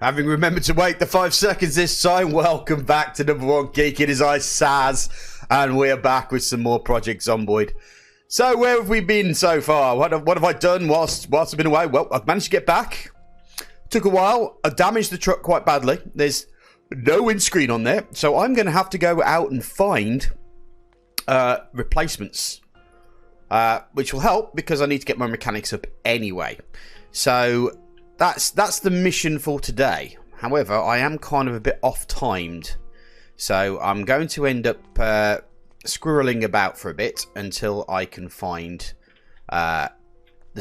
Having remembered to wait the 5 seconds this time, welcome back to number one geek. It is I, Saz, and we're back with some more Project Zomboid. So where have we been so far? What have I done whilst I've been away? Well, I've managed to get back. Took a while. I damaged the truck quite badly. There's no windscreen on there, so I'm going to have to go out and find replacements, which will help because I need to get my mechanics up anyway. So that's the mission for today. However, I am kind of a bit off-timed, so I'm going to end up squirreling about for a bit until I can find the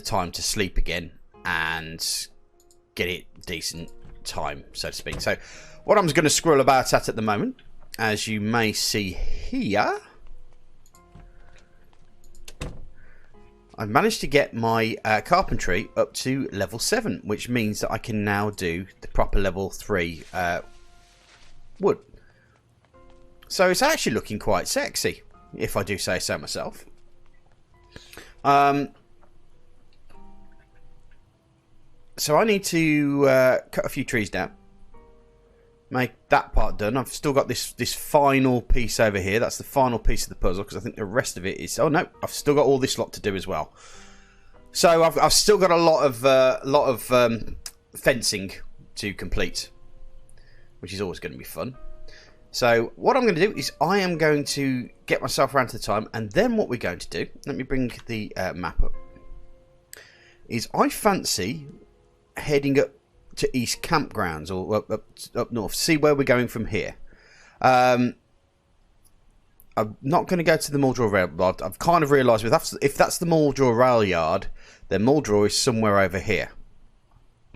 time to sleep again and get it decent time, so to speak. So what I'm going to squirrel about at the moment, as you may see here, I've managed to get my carpentry up to level 7, which means that I can now do the proper level 3 wood. So it's actually looking quite sexy, if I do say so myself. So I need to cut a few trees down, make that part done. I've still got this final piece over here. That's the final piece of the puzzle, because I think the rest of it is... Oh no, I've still got all this lot to do as well. So I've still got a lot of fencing to complete, which is always going to be fun. So what I'm going to do is I am going to get myself around to the time, and then what we're going to do, let me bring the map up, is I fancy heading up to East Campgrounds, or up north, see where we're going from here. I'm not going to go to the Muldraw Rail Yard. I've kind of realised if that's the Muldraw Rail Yard, then Muldraw is somewhere over here.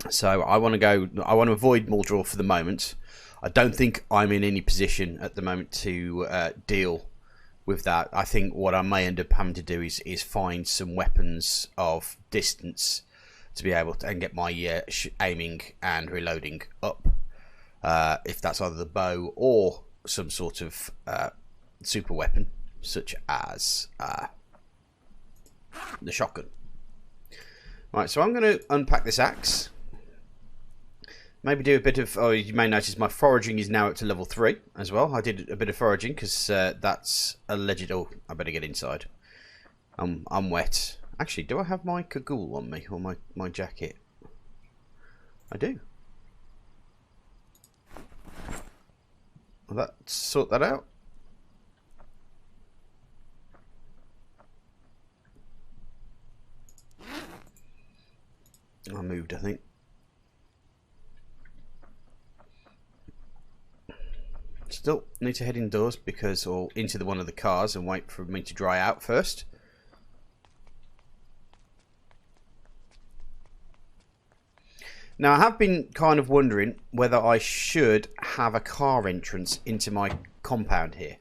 So I want to avoid Muldraw for the moment. I don't think I'm in any position at the moment to deal with that. I think what I may end up having to do is find some weapons of distance to be able to and get my aiming and reloading up. If that's either the bow or some sort of super weapon, such as the shotgun. Right, so I'm going to unpack this axe. Maybe do a bit of... Oh, you may notice my foraging is now up to level 3 as well. I did a bit of foraging because that's alleged... Oh, I better get inside. I'm wet. Actually, do I have my cagoule on me, or my jacket? I do. Will that sort that out? I moved, I think. Still need to head indoors or into one of the cars and wait for me to dry out first. Now, I have been kind of wondering whether I should have a car entrance into my compound here.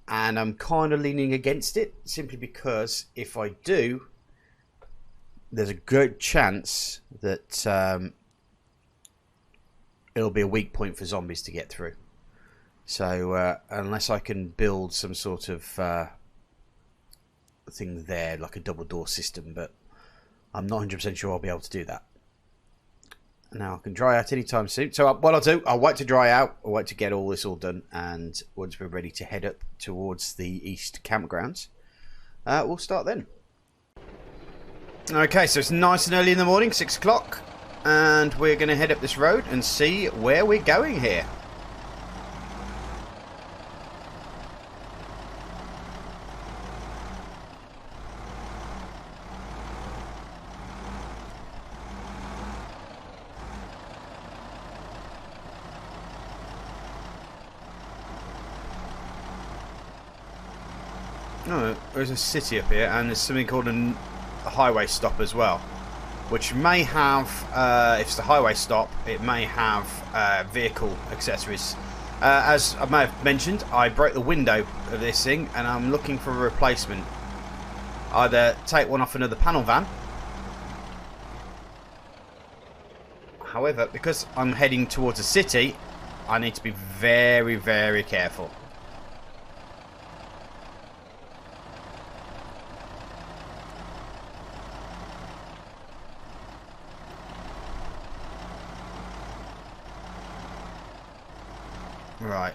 And I'm kind of leaning against it, simply because if I do, there's a good chance that it'll be a weak point for zombies to get through. So, unless I can build some sort of thing there, like a double door system, but I'm not 100% sure I'll be able to do that. Now I can dry out anytime soon. So what I'll do, I'll wait to dry out. I'll wait to get all this all done, and once we're ready to head up towards the East Campgrounds, we'll start then. Okay, so it's nice and early in the morning, 6 o'clock, and we're going to head up this road and see where we're going here. Oh, there's a city up here, and there's something called a highway stop as well, which may have, if it's the highway stop, it may have vehicle accessories. As I may have mentioned, I broke the window of this thing, and I'm looking for a replacement. Either take one off another panel van. However, because I'm heading towards a city, I need to be very, very careful. Right.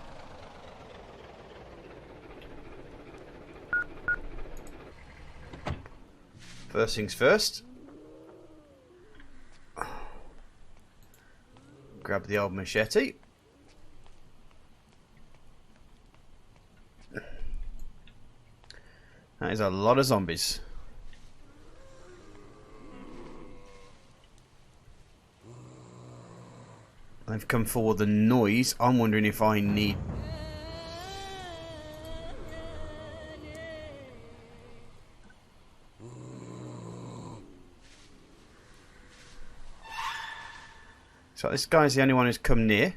First things first. Grab the old machete. That is a lot of zombies. They've come for the noise. I'm wondering if I need... So this guy's the only one who's come near.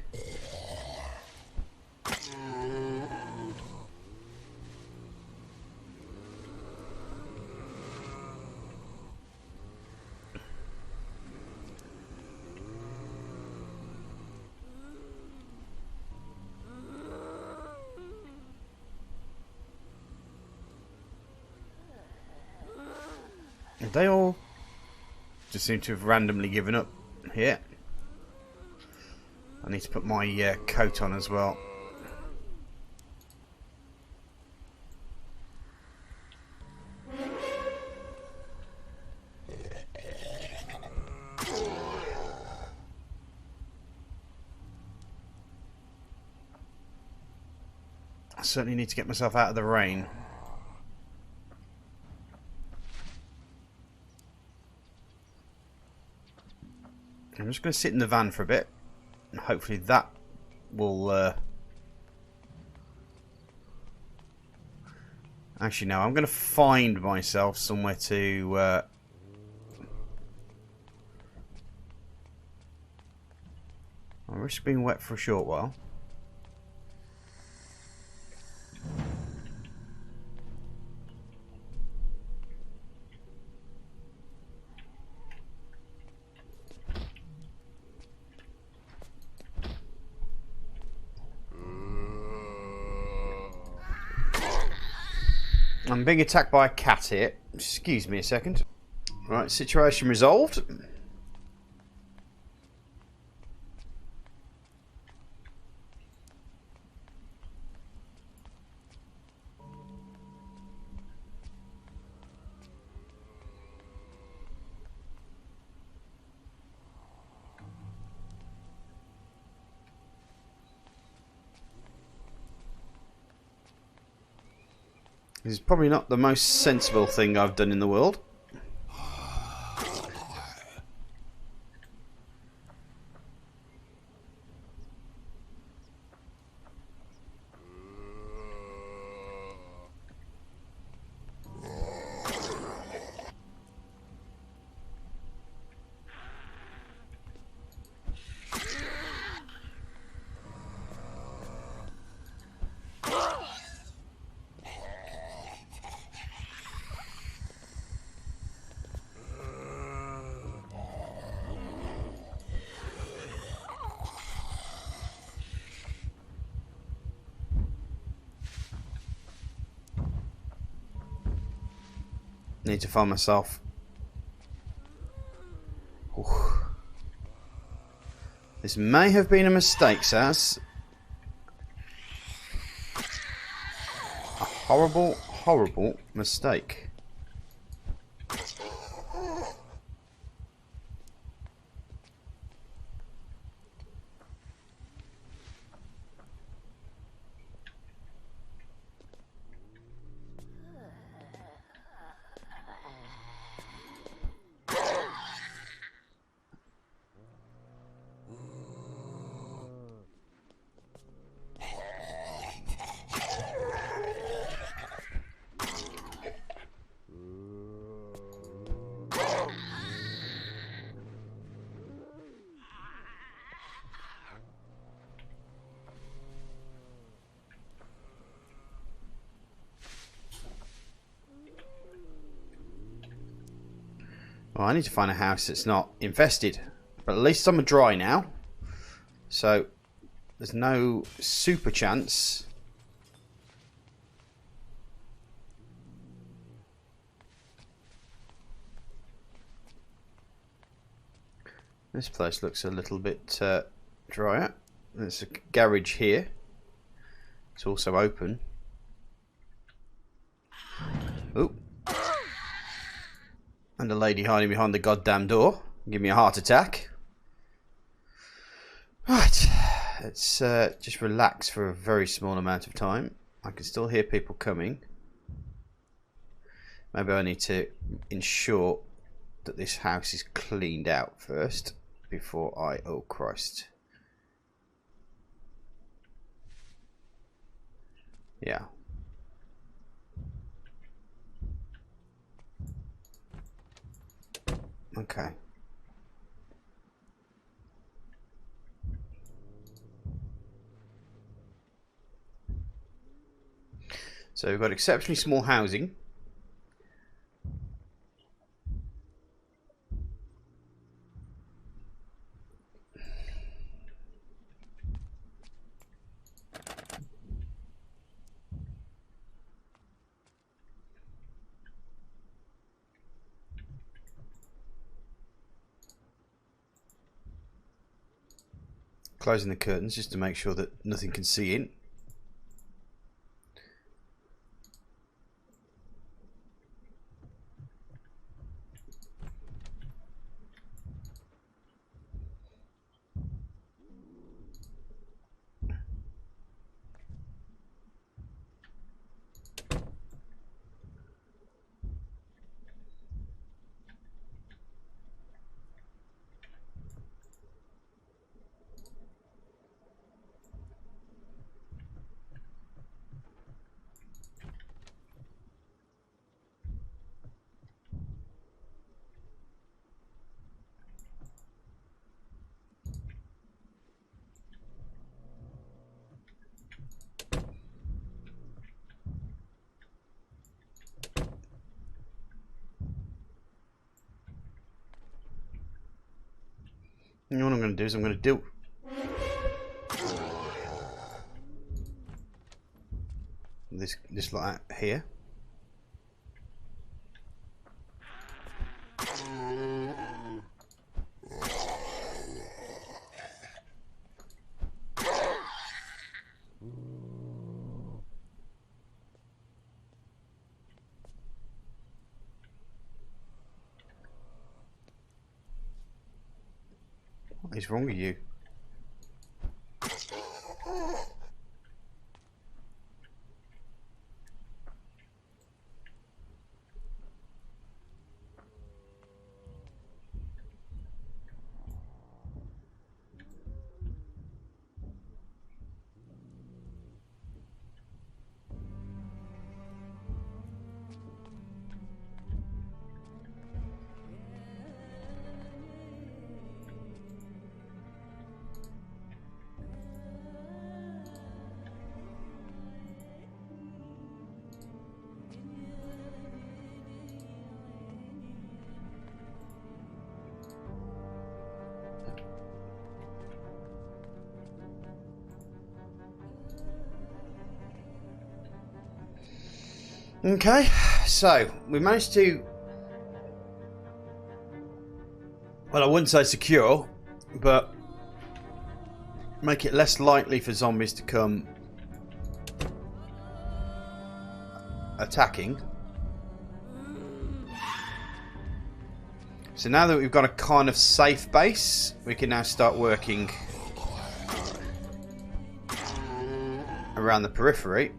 They all just seem to have randomly given up here. I need to put my coat on as well. I certainly need to get myself out of the rain. I'm just going to sit in the van for a bit, and hopefully that will... Actually, no, I'm going to find myself somewhere to... I'll risk being wet for a short while. I'm being attacked by a cat here. Excuse me a second. Right, situation resolved. This is probably not the most sensible thing I've done in the world. Need to find myself. Oof. This may have been a mistake, Saz. A horrible, horrible mistake. Well, I need to find a house that's not infested. But at least I'm dry now. So, there's no super chance. This place looks a little bit drier. There's a garage here. It's also open. Oh. And a lady hiding behind the goddamn door. Give me a heart attack. Right. Let's just relax for a very small amount of time. I can still hear people coming. Maybe I need to ensure that this house is cleaned out first before I... Oh, Christ. Yeah. Okay. So we've got exceptionally small housing. Closing the curtains just to make sure that nothing can see in. And what I'm going to do is I'm going to do this like that here. What is wrong with you? Okay, so we managed to, well, I wouldn't say secure, but make it less likely for zombies to come attacking. So now that we've got a kind of safe base, we can now start working around the periphery.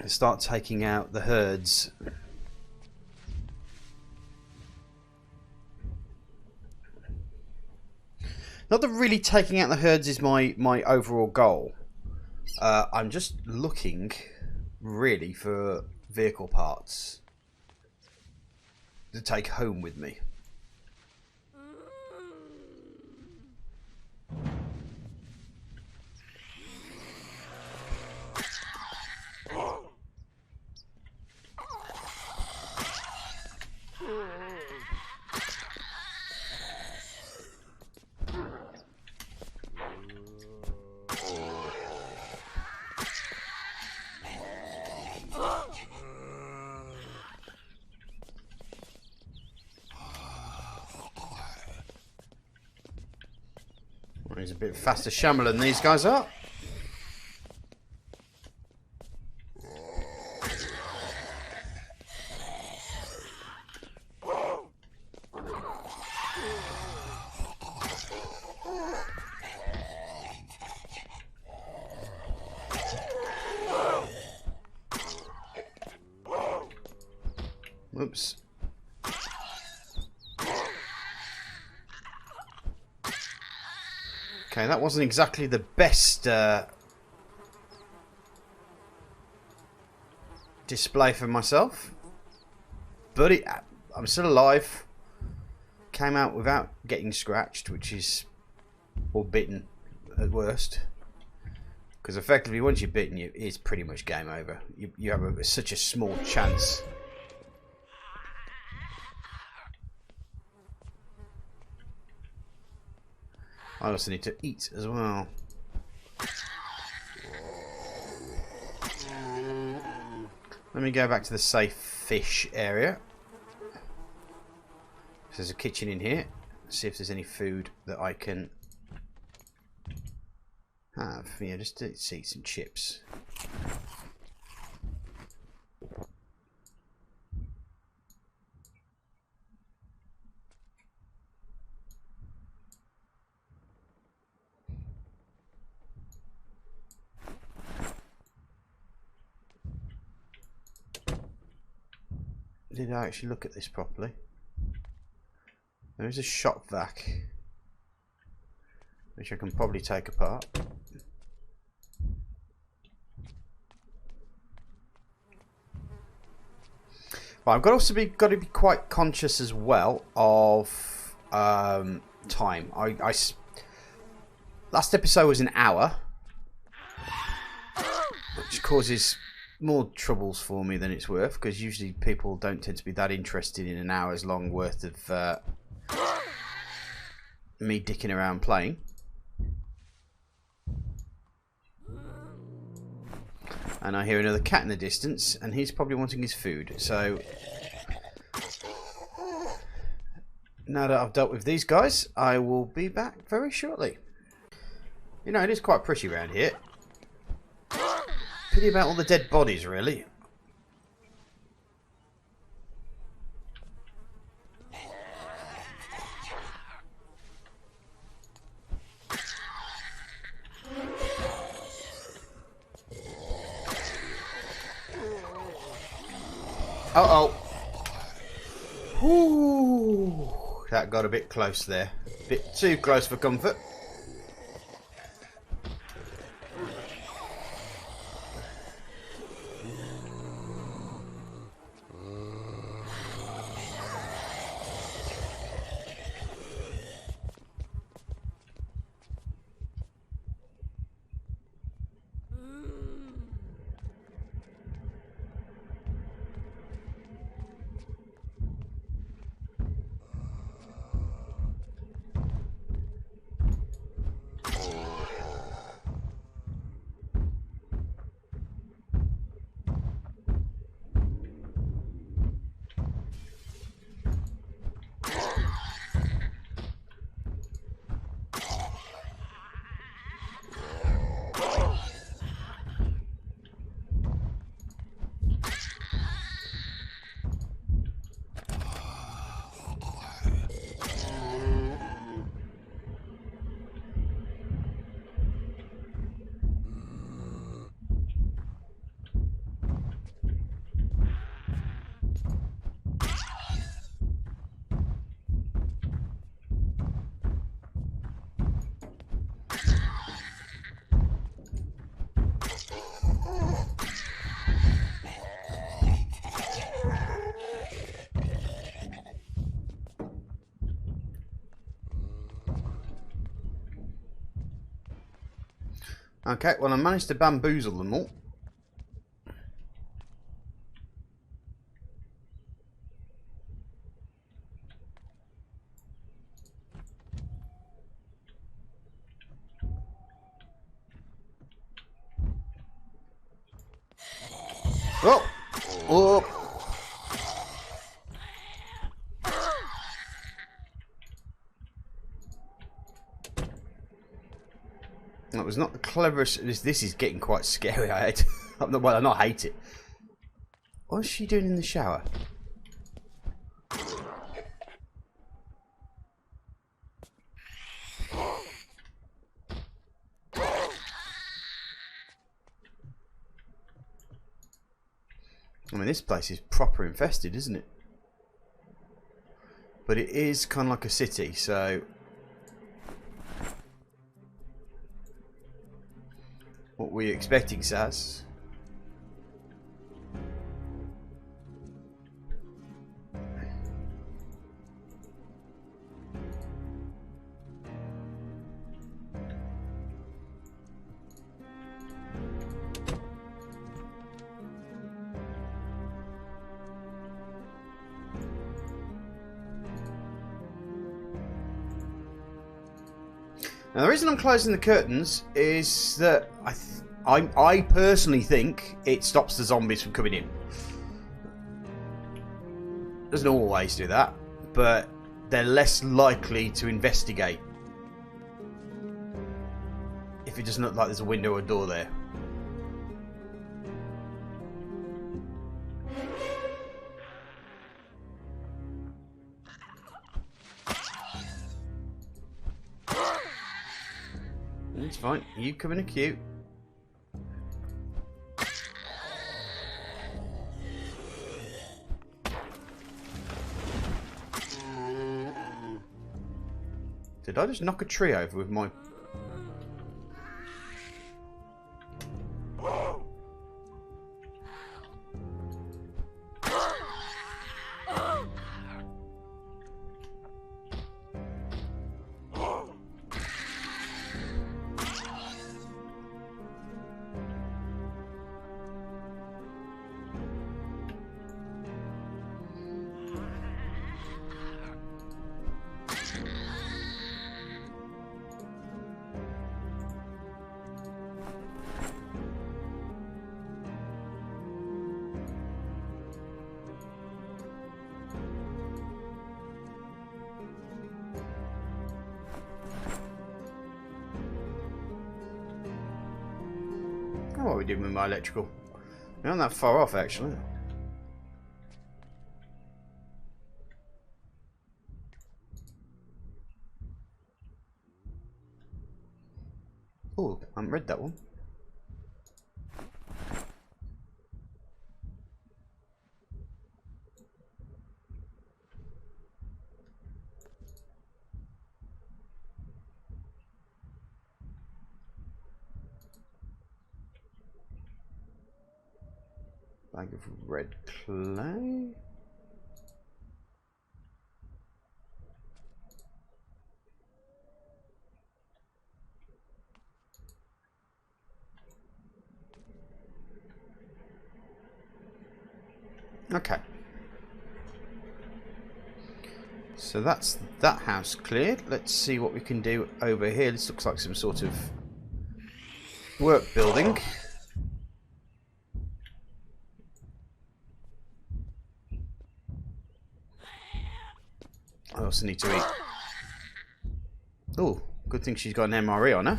Start taking out the herds. Not that really taking out the herds is my overall goal. I'm just looking really for vehicle parts to take home with me. He's a bit faster shammer than these guys are. Whoops. Okay, that wasn't exactly the best display for myself, but I'm still alive. Came out without getting scratched, which is, or bitten at worst, because effectively once you're bitten, it's pretty much game over. You have such a small chance. I also need to eat as well. Let me go back to the safe fish area. There's a kitchen in here. See if there's any food that I can have. Yeah, just to eat some chips. Did I actually look at this properly? There is a shop vac, which I can probably take apart. But I've got to be quite conscious as well of time. Last episode was an hour, which causes more troubles for me than it's worth, because usually people don't tend to be that interested in an hour's long worth of me dicking around playing. And I hear another cat in the distance, and he's probably wanting his food. So now that I've dealt with these guys, I will be back very shortly. You know, it is quite pretty around here. Pity about all the dead bodies, really. Uh-oh. Whoo. That got a bit close there. A bit too close for comfort. Okay, well, I managed to bamboozle them all. Oh! Oh! That was not the cleverest. This is getting quite scary. I hate. Well, I not hate it. What's she doing in the shower? I mean, this place is proper infested, isn't it? But it is kind of like a city, so... What were you expecting, Saz? Now, the reason I'm closing the curtains is that I personally think it stops the zombies from coming in. Doesn't always do that, but they're less likely to investigate if it doesn't look like there's a window or a door there. It's fine. You come in a queue. Did I just knock a tree over with my... What are we doing with my electrical? We're not that far off, actually. Oh, I haven't read that one. Bag of red clay. Okay. So that's that house cleared. Let's see what we can do over here. This looks like some sort of work building. I also need to eat. Oh, good thing she's got an MRE on her.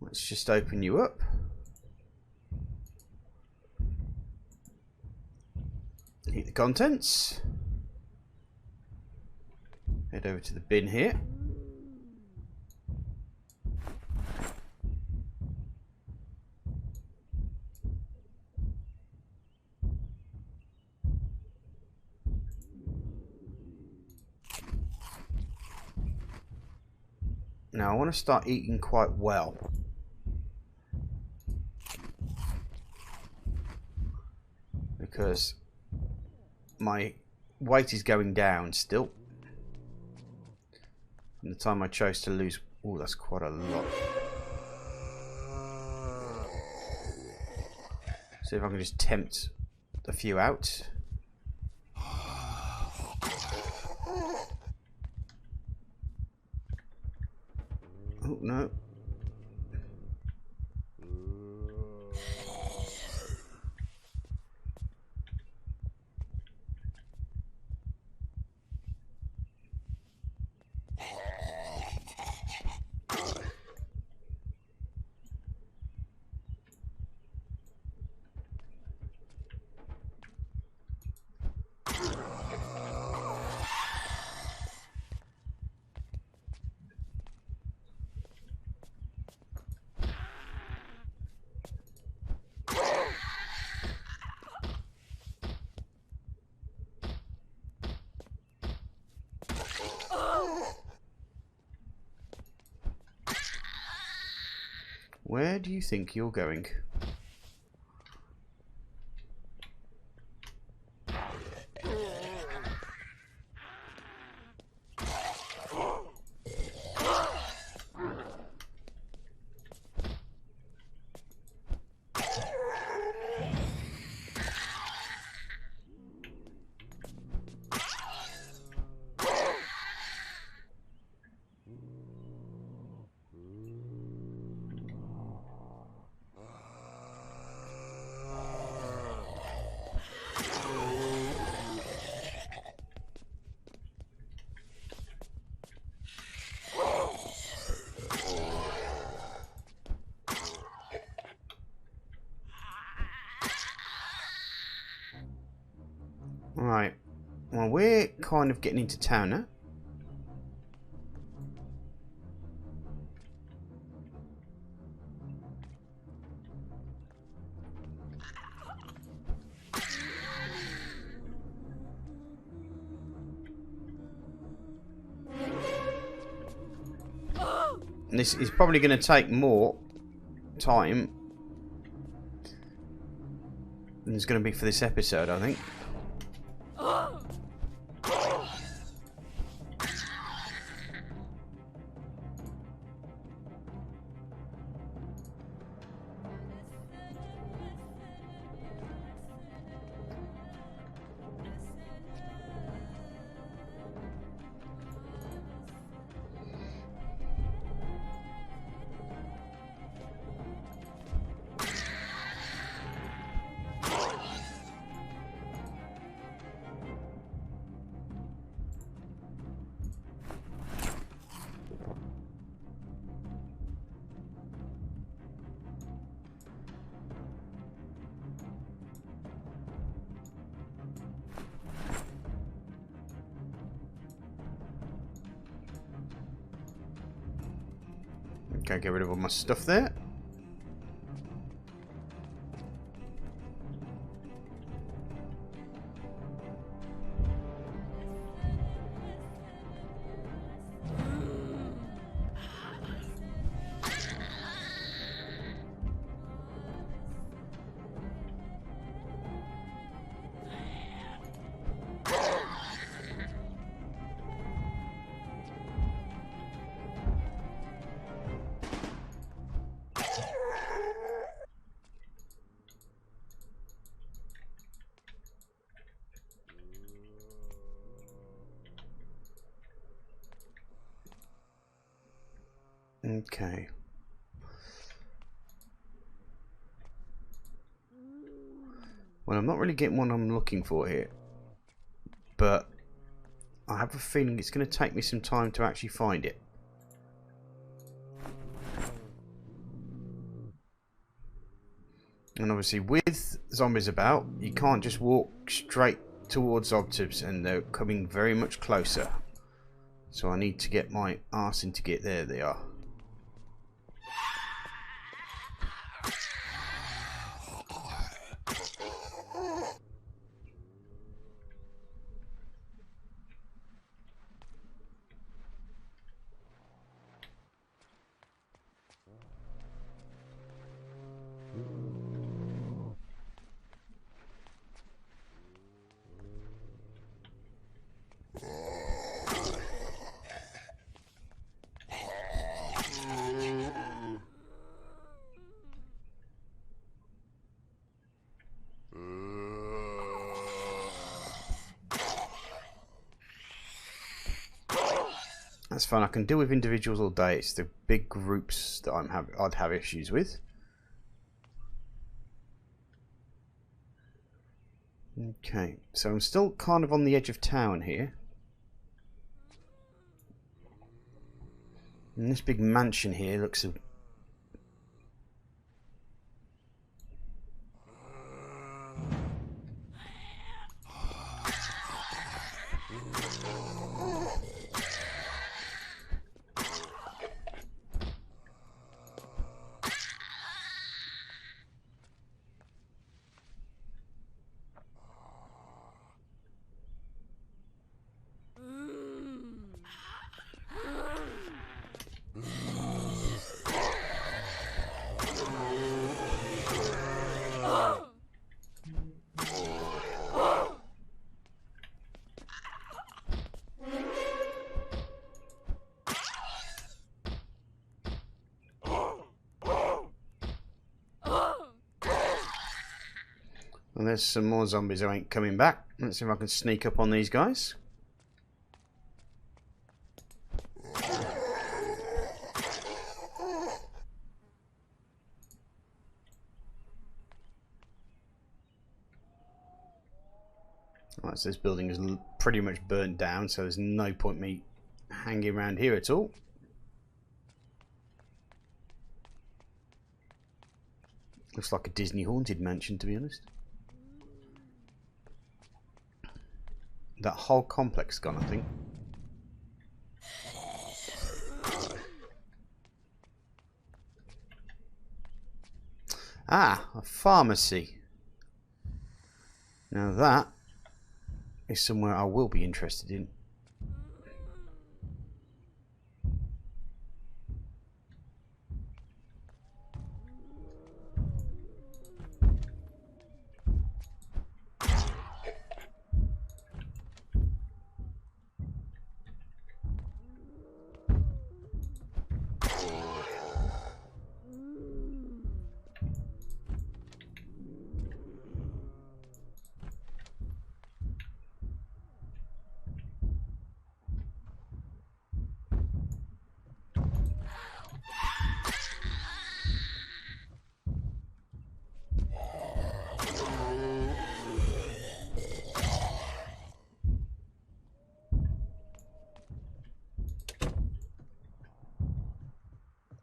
Let's just open you up. Eat the contents. Head over to the bin here. Now I want to start eating quite well. Because my weight is going down still. From the time I chose to lose... Oh, that's quite a lot. See if I can just tempt a few out. Oh, no. Where do you think you're going? Right. Well, we're kind of getting into town now. And this is probably going to take more time than it's going to be for this episode, I think. Okay, get rid of all my stuff there. Okay. Well, I'm not really getting what I'm looking for here, but I have a feeling it's going to take me some time to actually find it. And obviously with zombies about, you can't just walk straight towards objects, and they're coming very much closer. So I need to get my arse in to get there. They are. That's fine. I can deal with individuals all day. It's the big groups that I'd have issues with. Okay, so I'm still kind of on the edge of town here. And this big mansion here looks a... And there's some more zombies who ain't coming back. Let's see if I can sneak up on these guys. Right, so this building is pretty much burnt down, so there's no point me hanging around here at all. Looks like a Disney haunted mansion, to be honest. That whole complex is gone, I think. Ah, a pharmacy. Now that is somewhere I will be interested in.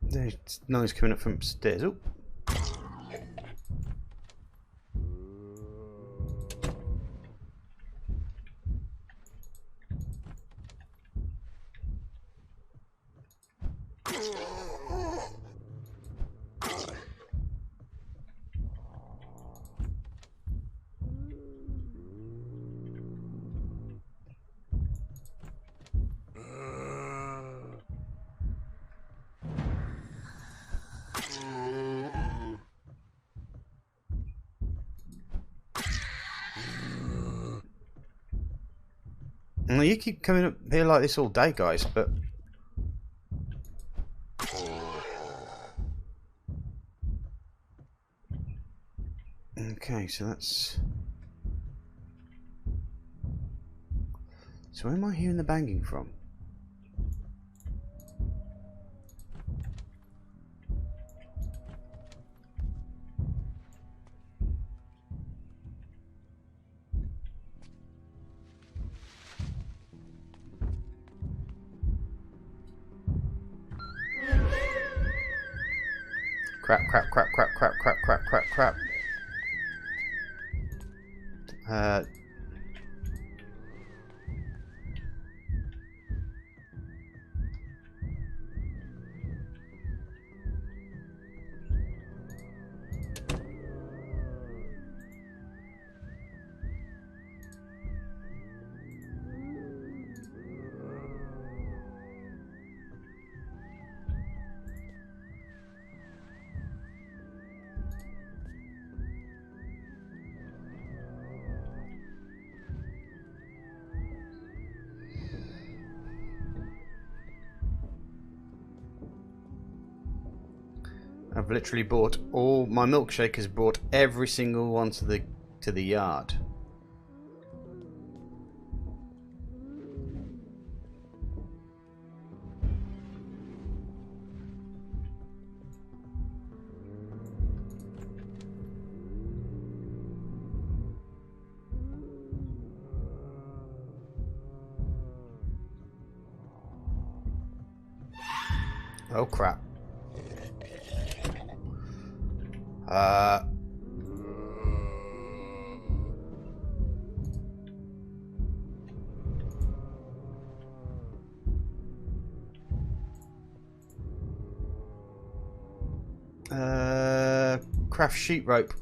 There's noise coming up from upstairs. Oh. Well, you keep coming up here like this all day, guys, but... Okay, so that's... So where am I hearing the banging from? Crap, crap, crap, crap, crap, crap, crap, crap, crap. I've literally bought all my milkshake has brought every single one to the yard. Oh crap. Craft sheet rope.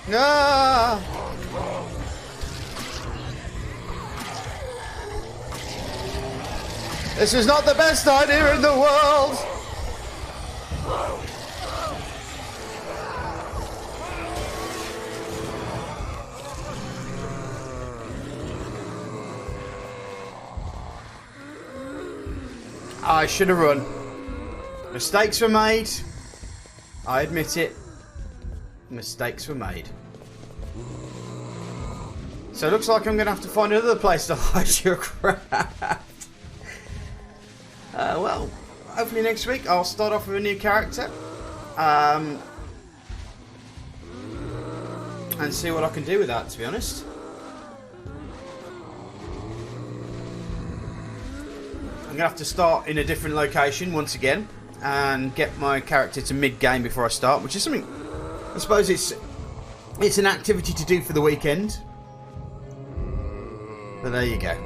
No! Ah! This is not the best idea in the world. I should have run. Mistakes were made. I admit it. Mistakes were made. So it looks like I'm going to have to find another place to hide your craft. Well, hopefully next week I'll start off with a new character. And see what I can do with that, to be honest. I'm going to have to start in a different location once again and get my character to mid-game before I start, which is something, I suppose it's an activity to do for the weekend. But there you go.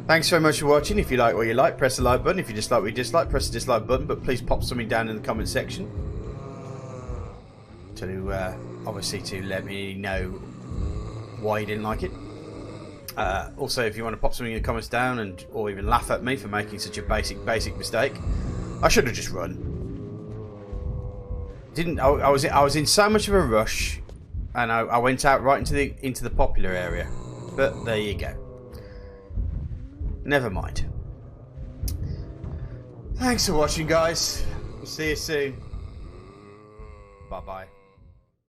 Thanks very much for watching. If you like what you like, press the like button. If you dislike what you dislike, press the dislike button. But please pop something down in the comment section to obviously to let me know why you didn't like it. Also, if you want to pop something in the comments down and or even laugh at me for making such a basic mistake, I should have just run. I was in so much of a rush, and I went out right into the popular area. But there you go. Never mind. Thanks for watching, guys. We'll see you soon. Bye bye.